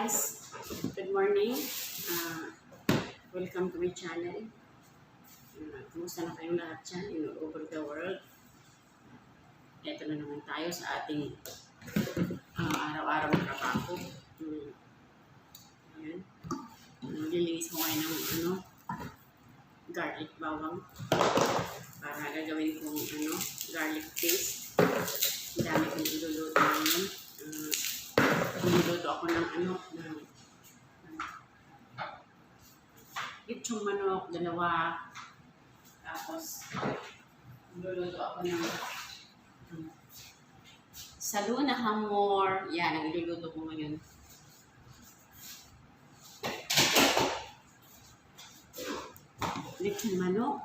guys, good morning. Welcome to my channel. Kumusta na kayong lahat dyan in all over the world? Ito na naman tayo sa ating araw-araw na trabaho. Ayan. Nililinis ko ngayon ng garlic bawang para gagawin kong garlic paste. Ang dami kong iluluto ngayon. Iluluto ako ng lechong manok, 2. Tapos, iluluto ako ng Salona Hamor. Yan, ang iluluto ko ngayon. Lechong manok.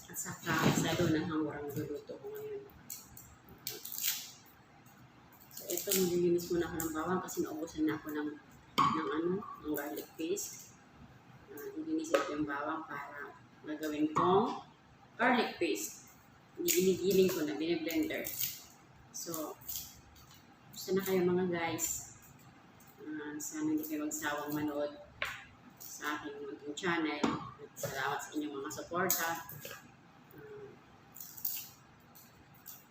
At saka Salona Hamor ang iluluto ko ngayon. So, ito, nililinis muna ako ng bawang kasi naubusan na ako ng garlic paste. Nilinisin ko yung bawang para gagawin kong garlic paste. Ginigiling ko na, biniblender. So, gusto na kayo mga guys. Sana hindi kayo magsawang manood sa aking munting channel. At salamat sa inyong mga suporta.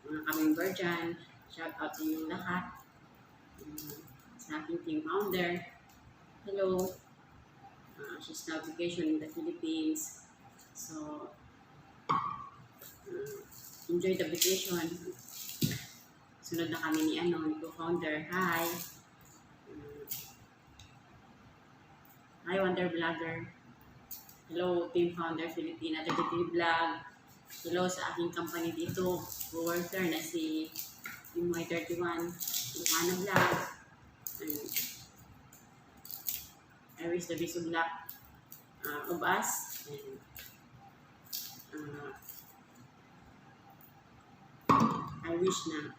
Mga ka-member dyan, shout out sa inyong lahat. Sa aking team founder, hello. She's now vacation in the Philippines. So, enjoy the vacation. Sunod na kami ni co-founder. Hi! Hi, Wonder Vlogger. Hello, team founder Filipina, Deputy Vlog. Hello sa aking company dito. Co-worker na si Team31, Lucana Vlog. I wish the best of luck of us. And I wish na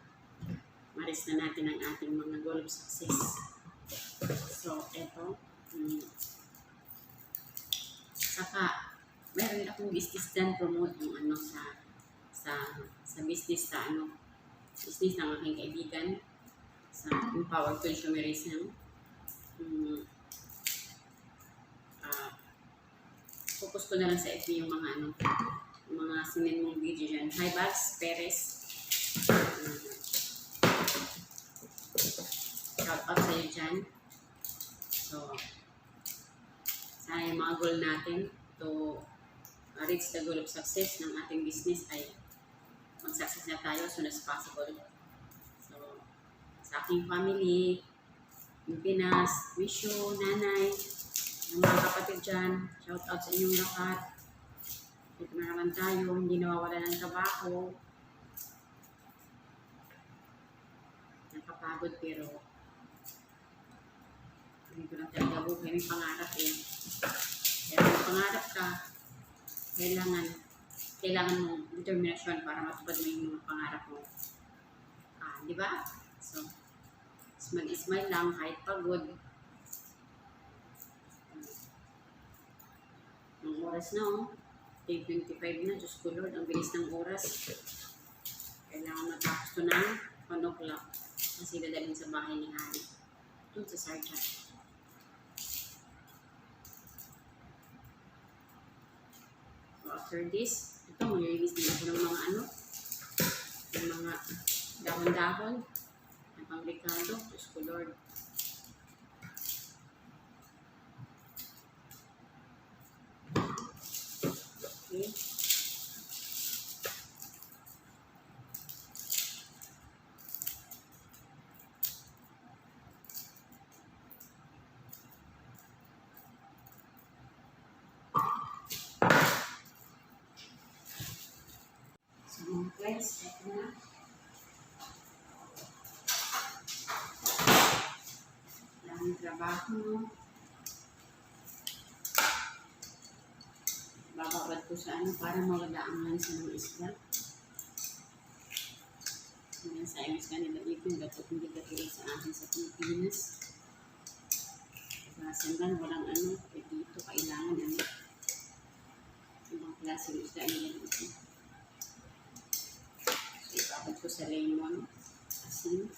maris na natin ang ating mga goal of success. So, eto. Saka, meron akong business dyan, promote yung sa business business ng aking kaibigan sa Empowered Consumerism. Focus ko na lang sa FB yung mga sinin mong video dyan. Hi, Bags Perez. Shout out sa iyo dyan. So, sana yung mga goal natin to reach the goal of success ng ating business ay mag-success na tayo as soon as possible. So, sa aking family, yung Pinas, wish you, nanay, yung mga kapatid dyan, shout out sa inyong lahat. Dito na naman tayo, hindi nawawala ng trabaho. Nakapagod pero hindi ko lang talaga buhay. May pangarap eh. Kaya kung pangarap ka, kailangan mong determinasyon para matupad mo yung mga pangarap mo. Di ba? So, smile lang kahit pagod. Ang oras na 8:25 na. Diyos ko Lord, ang bilis ng oras. Kailangan matapos to na 1 o'clock. Kasi dadalhin sa bahay ni Hari. Doon sa Sargent. So after this, ito maglilinis din ako ng mga dahon-dahon. Ang pang-Ricardo. Diyos ko Lord. Okay. So, mga friends, ito na. Daming trabaho. Bababad ko sa para magadaangan sa mga isla. Ngayon sa imis kanila ipin, dapat hindi katulad sa akin sa Pilipinas. Kasandan, walang dito kailangan ibang klase ng isla nila dito. So, ibabad ko sa lemon, asin.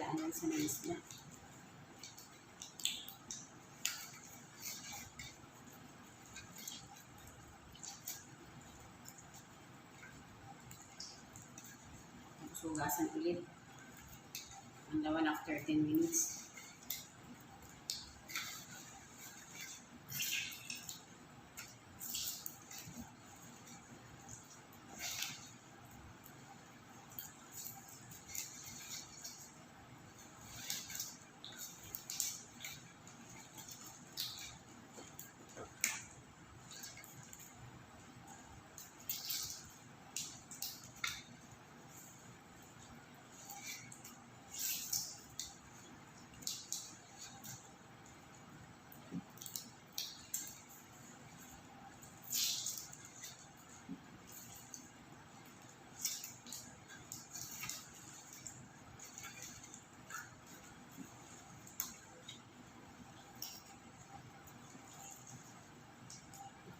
magaan sa mais niya. Sugasan ulit. Andawan after 10 minutes.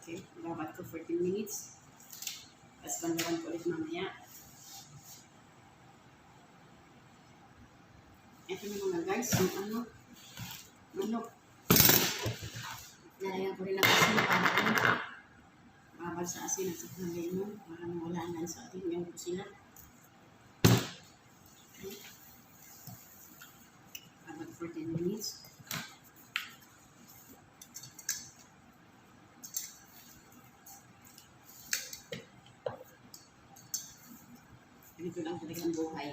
Okay, dapat ko 14 minutes. Tapos bandaran ko ulit mamaya. Ito na mga guys, yung manok. Nalayan ko rin ang asin para babal sa asin at sa lemon para mawala na sa ating yung kusina. Okay. Dapat 14 minutes. Ganito lang talaga ang buhay.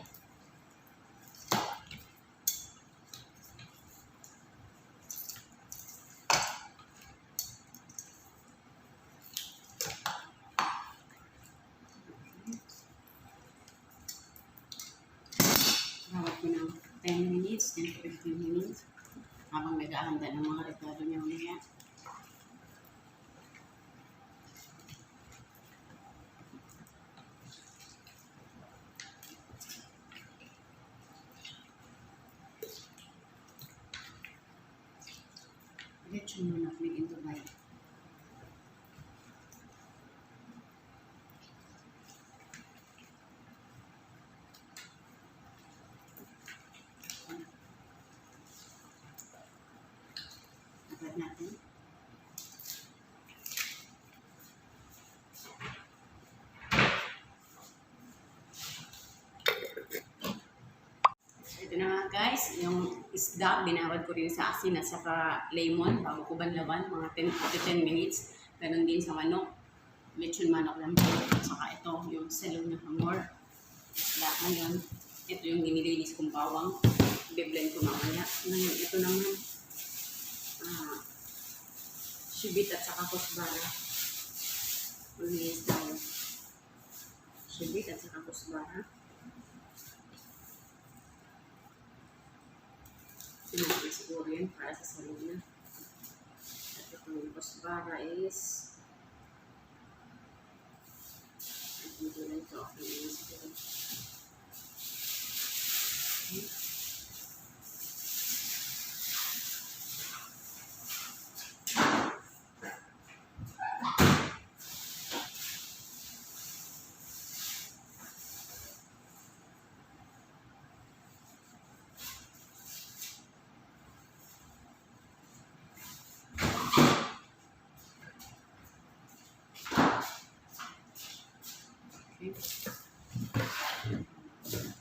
Bawat ko ng 10 minutes, 10 to 15 minutes habang nag-aahanda ng mga rekado niya mamaya. Let's muna click into buy. Agad natin. Ito na nga guys, yung isda, binawad ko rin sa asin at saka lemon bago ko banlawan, mga 10 to 10 minutes. Ganon din sa manok, lechon manok lang po. At saka ito, yung Salona Hamor. Isda ngayon, ito yung nililinis kong bawang. I-blend ko mamaya. Ngayon, ito naman, shibit at saka kusbara. Maglinis tayo. Shibit at saka kusbara. Sinabi siguro yun para sa salona. At itong kusbara is dito lang ito. Okay, siguro. Okay.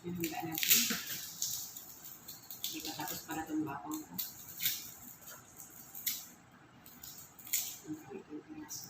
Yung hangga natin. Hindi pa tapos pala itong bakong ko. Ang kapit yung pinaso.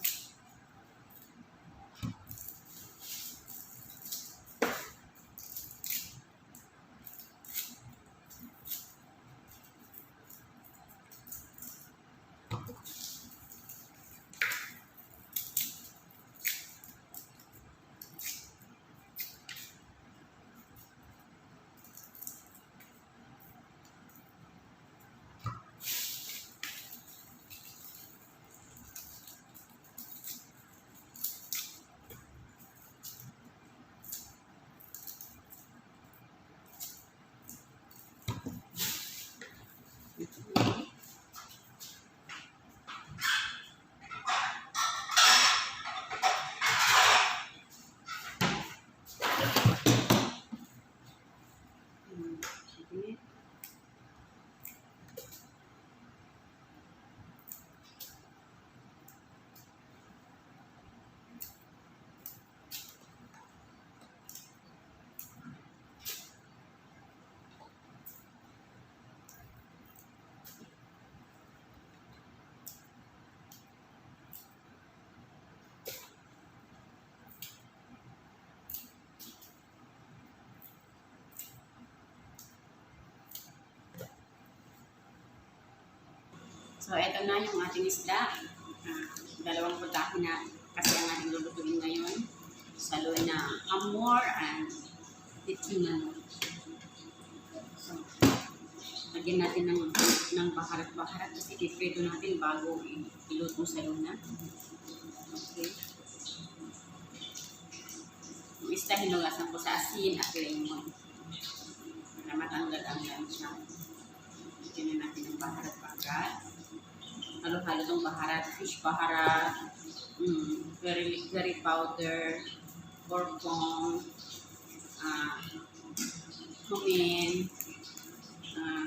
So, ito na yung ating isda. Dalawang putahe na kasi ang ating lulutuin ngayon. Salona Hamor and Titinano. So, lagyan natin ng baharat-baharat kasi iprito natin bago iluto sa luna. Okay. Yung isda hinugasan ko sa asin at lemon. Para matanggal ang lansya. Lagyan na natin ng baharat-baharat. Halo-halo itong baharat, fish baharat, curry powder, porkong, cumin,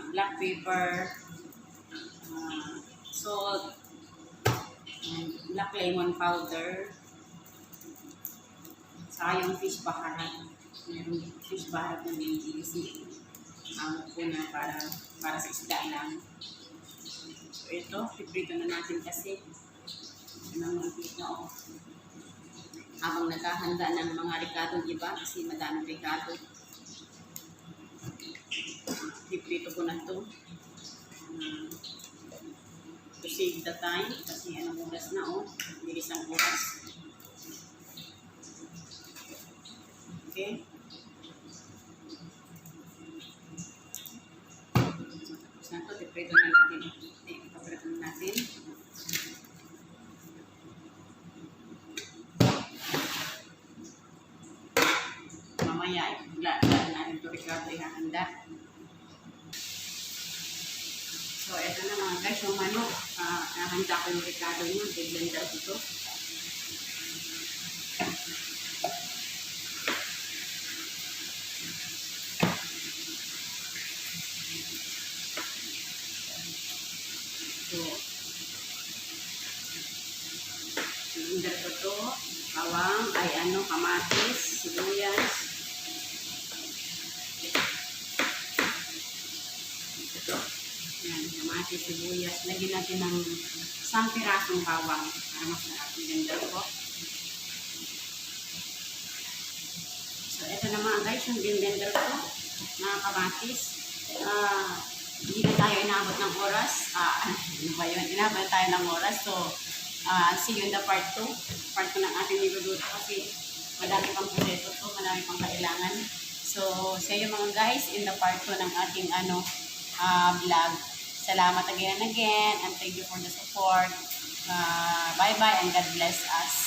black pepper, salt, and black lemon powder, saka yung fish baharat. Yung fish baharat na nililisi. Ko na para sa isda lang. So ito, piprito na natin kasi. Ito na mga pito. Habang naghahanda ng mga ricadong iba kasi madaming ricado. Piprito ko na ito. To save the time kasi anong oras na bilis ang oras. Okay. Tapos na ito, piprito na natin. Piprito na natin. Mamaya, lahat natin ito ricado ihahanda. So, ito na mga guys, yung manok. Nahanda ko yung ricado niya. Blender ko ito. So, blender ko ito. Bawang, kamatis, sibuyas. Yan, kamatis, sibuyas. Lagyan natin ng 1 pirasong bawang para masarap yung blender ko. So, ito naman guys, yung blender ko na kamatis. Hindi na tayo inabot ng oras. Ano ba yun? Inabot tayo ng oras. So, see you in the part 2. Part 2 ng ating niluluto kasi madami pang proseso to, madami pang kailangan. So, see you mga guys in the part 2 ng ating vlog. Salamat again and again and thank you for the support. Bye-bye and God bless us.